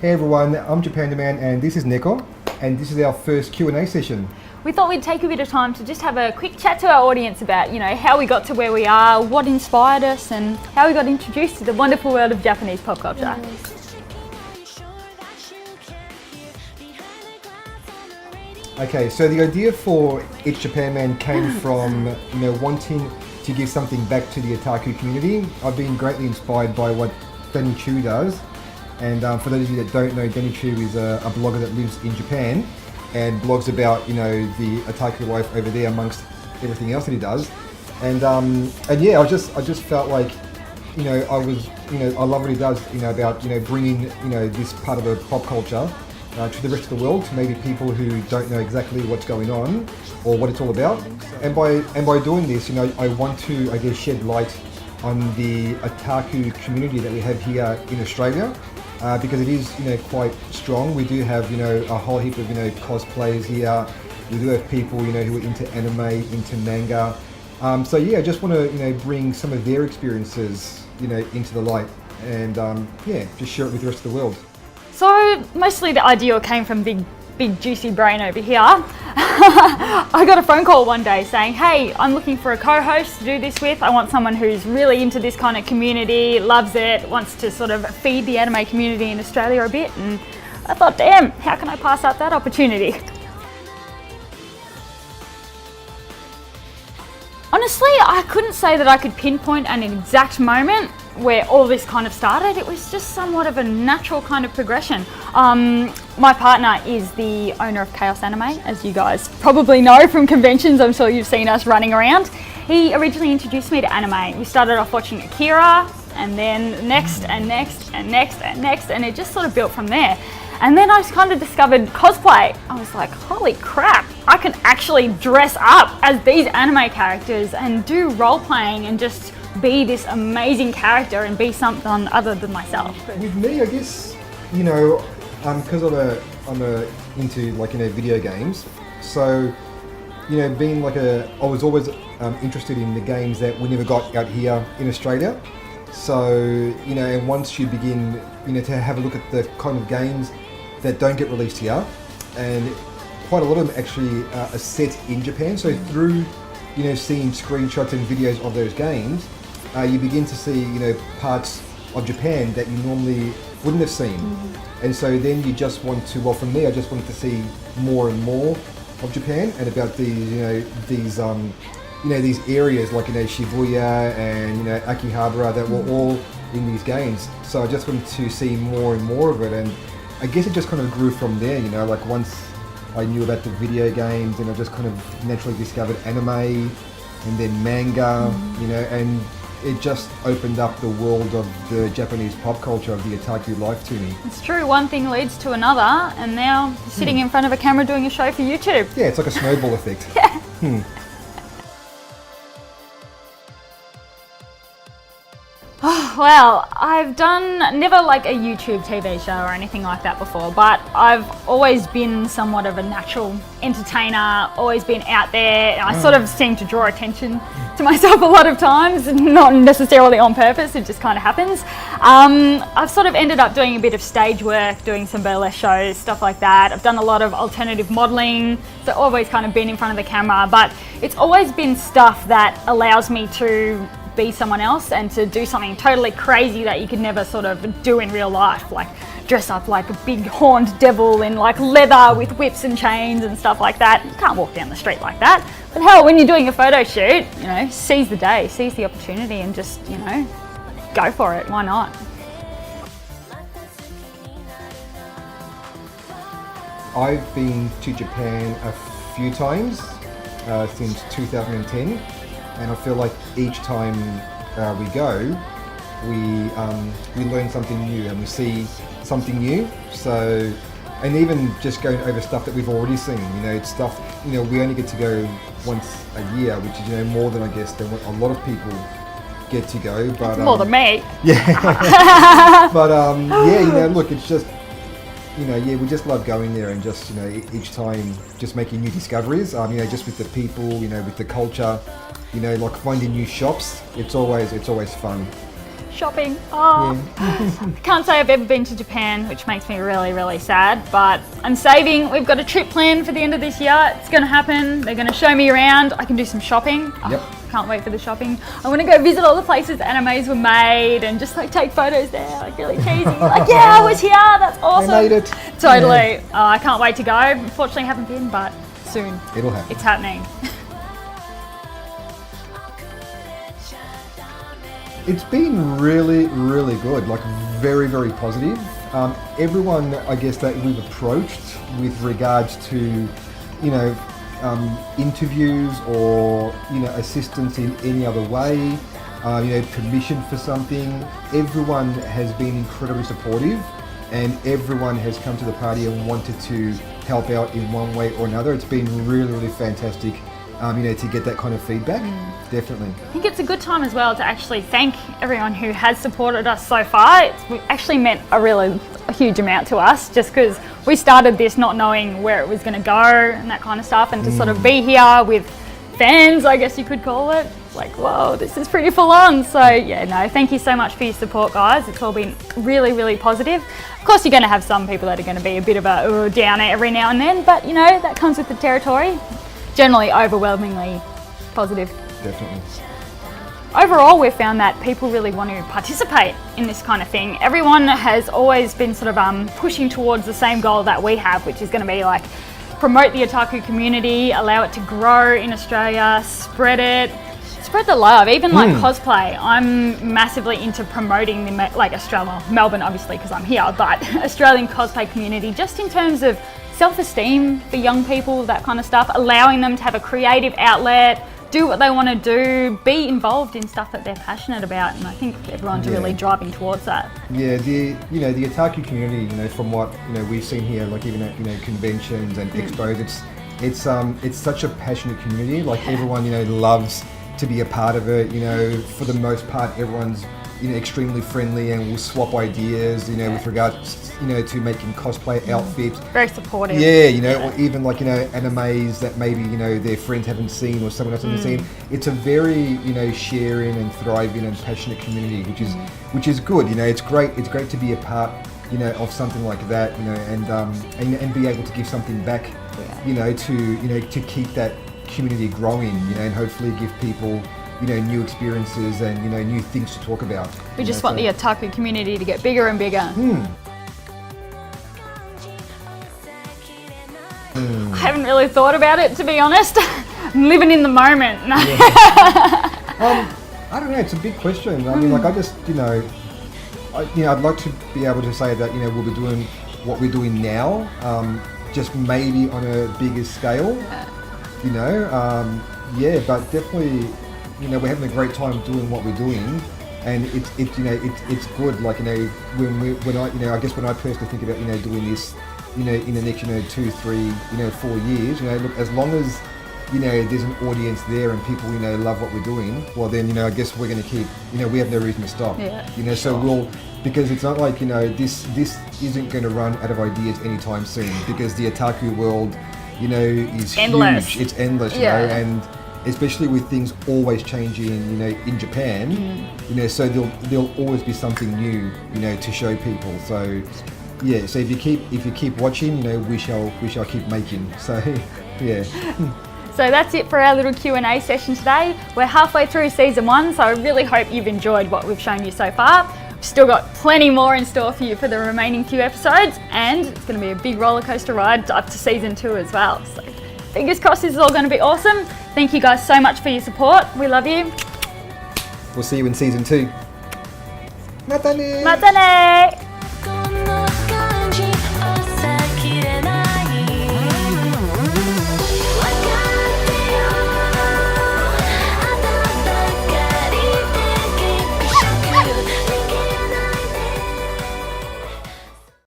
Hey everyone, I'm Japandaman and this is Neko, and this is our first Q&A session. We thought we'd take a bit of time to just have a quick chat to our audience about, how we got to where we are, what inspired us, and how we got introduced to the wonderful world of Japanese pop culture. Okay, so the idea for It's Japanman came from, wanting to give something back to the otaku community. I've been greatly inspired by what Danny Chu does. And for those of you that don't know, Danny Chu is a blogger that lives in Japan and blogs about, the otaku life over there amongst everything else that he does. And yeah, I just felt like, I love what he does, about, bringing, this part of the pop culture to the rest of the world, to maybe people who don't know exactly what's going on or what it's all about. And by doing this, I want to, shed light on the otaku community that we have here in Australia. Because it is, quite strong. We do have, a whole heap of, cosplayers here. We do have people, who are into anime, into manga. So yeah, I just want to, bring some of their experiences, into the light, and just share it with the rest of the world. So mostly the idea came from big juicy brain over here. I got a phone call one day saying, hey, I'm looking for a co-host to do this with. I want someone who's really into this kind of community, loves it, wants to sort of feed the anime community in Australia a bit. And I thought, damn, how can I pass up that opportunity? Honestly, I couldn't say that I could pinpoint an exact moment where all this kind of started. It was just somewhat of a natural kind of progression. My partner is the owner of Chaos Anime, as you guys probably know from conventions. I'm sure you've seen us running around. He originally introduced me to anime. We started off watching Akira, and then next, and it just sort of built from there. And then I kind of discovered cosplay. I was like, holy crap, I can actually dress up as these anime characters and do role playing and just be this amazing character and be something other than myself. With me, I guess, because I'm into video games. So, being I was always interested in the games that we never got out here in Australia. So, and once you begin, to have a look at the kind of games that don't get released here, and quite a lot of them actually are set in Japan. So through, seeing screenshots and videos of those games, you begin to see, parts of Japan that you normally wouldn't have seen. Mm-hmm. And so then you just want to, from me, I just wanted to see more and more of Japan and about these, these areas like, Shibuya and, Akihabara that were all in these games. So I just wanted to see more and more of it. And I guess it just kind of grew from there, once I knew about the video games, and I just kind of naturally discovered anime and then manga, and it just opened up the world of the Japanese pop culture, of the otaku life to me. It's true, one thing leads to another, and now you're sitting in front of a camera doing a show for YouTube. Yeah, it's like a snowball effect. Yeah. Well, I've done never like a YouTube TV show or anything like that before, but I've always been somewhat of a natural entertainer, always been out there. I sort of seem to draw attention to myself a lot of times, not necessarily on purpose, it just kind of happens. I've sort of ended up doing a bit of stage work, doing some burlesque shows, stuff like that. I've done a lot of alternative modeling, so always kind of been in front of the camera, but it's always been stuff that allows me to be someone else and to do something totally crazy that you could never sort of do in real life, like dress up like a big horned devil in like leather with whips and chains and stuff like that. You can't walk down the street like that. But hell, when you're doing a photo shoot, seize the day, seize the opportunity and just, go for it. Why not? I've been to Japan a few times since 2010. And I feel like each time we go, we learn something new and we see something new. So, and even just going over stuff that we've already seen, it's stuff, we only get to go once a year, which is, more than I guess than what a lot of people get to go. But more than me. Yeah. But yeah, look, it's just, we just love going there and just, each time just making new discoveries, just with the people, with the culture, like finding new shops. It's always fun. shopping. Oh, I can't say I've ever been to Japan, which makes me really, really sad, but I'm saving. We've got a trip planned for the end of this year. It's going to happen. They're going to show me around. I can do some shopping. Yep. Can't wait for the shopping. I want to go visit all the places animes were made and just like take photos there, like really cheesy. Like, yeah, I was here. That's awesome. I made it. Totally. Yeah. I can't wait to go. Unfortunately, I haven't been, but soon. It'll happen. It's happening. It's been really, really good, like very, very positive. Everyone, I guess, that we've approached with regards to, interviews or, assistance in any other way, permission for something, everyone has been incredibly supportive and everyone has come to the party and wanted to help out in one way or another. It's been really, really fantastic. To get that kind of feedback, definitely. I think it's a good time as well to actually thank everyone who has supported us so far. It's actually meant a huge amount to us, just because we started this not knowing where it was going to go and that kind of stuff, and to sort of be here with fans, I guess you could call it. Like, whoa, this is pretty full on. So yeah, no, thank you so much for your support, guys. It's all been really, really positive. Of course, you're going to have some people that are going to be a bit of a downer every now and then, but that comes with the territory. Generally overwhelmingly positive. Definitely. Overall, we've found that people really want to participate in this kind of thing. Everyone has always been sort of pushing towards the same goal that we have, which is going to be like promote the otaku community, allow it to grow in Australia, spread the love, even like cosplay. I'm massively into promoting the Melbourne, obviously, because I'm here, but Australian cosplay community, just in terms of self-esteem for young people, that kind of stuff, allowing them to have a creative outlet, do what they want to do, be involved in stuff that they're passionate about, and I think everyone's really driving towards that. Yeah, the otaku community, from what we've seen here, like even at conventions and expos, it's such a passionate community. Like everyone loves to be a part of it. For the most part, everyone's extremely friendly and will swap ideas, with regards, to making cosplay outfits. Very supportive. Yeah, or even like, animes that maybe, their friends haven't seen or someone else hasn't seen. It's a very, sharing and thriving and passionate community, which is good. It's great to be a part, of something like that, and be able to give something back, to keep that community growing, and hopefully give people new experiences and new things to talk about. We just want the otaku community to get bigger and bigger. I haven't really thought about it, to be honest. I'm living in the moment. I don't know. It's a big question. I mean, I just I'd like to be able to say that we'll be doing what we're doing now, just maybe on a bigger scale. But definitely. We're having a great time doing what we're doing, and it's good. Like when I guess when I personally think about doing this, in the next 2, 3, 4 years, look, as long as there's an audience there and people love what we're doing, well then I guess we're going to keep we have no reason to stop. So we'll, because it's not like this isn't going to run out of ideas anytime soon, because the otaku world is endless. Huge. It's endless, and especially with things always changing, in Japan, so there'll always be something new, to show people. So, yeah. So if you keep watching, we shall keep making. So, yeah. So that's it for our little Q&A session today. We're halfway through season 1, so I really hope you've enjoyed what we've shown you so far. We've still got plenty more in store for you for the remaining few episodes, and it's going to be a big roller coaster ride up to season 2 as well. So, fingers crossed this is all going to be awesome. Thank you guys so much for your support. We love you. We'll see you in season 2. Matane! Matane!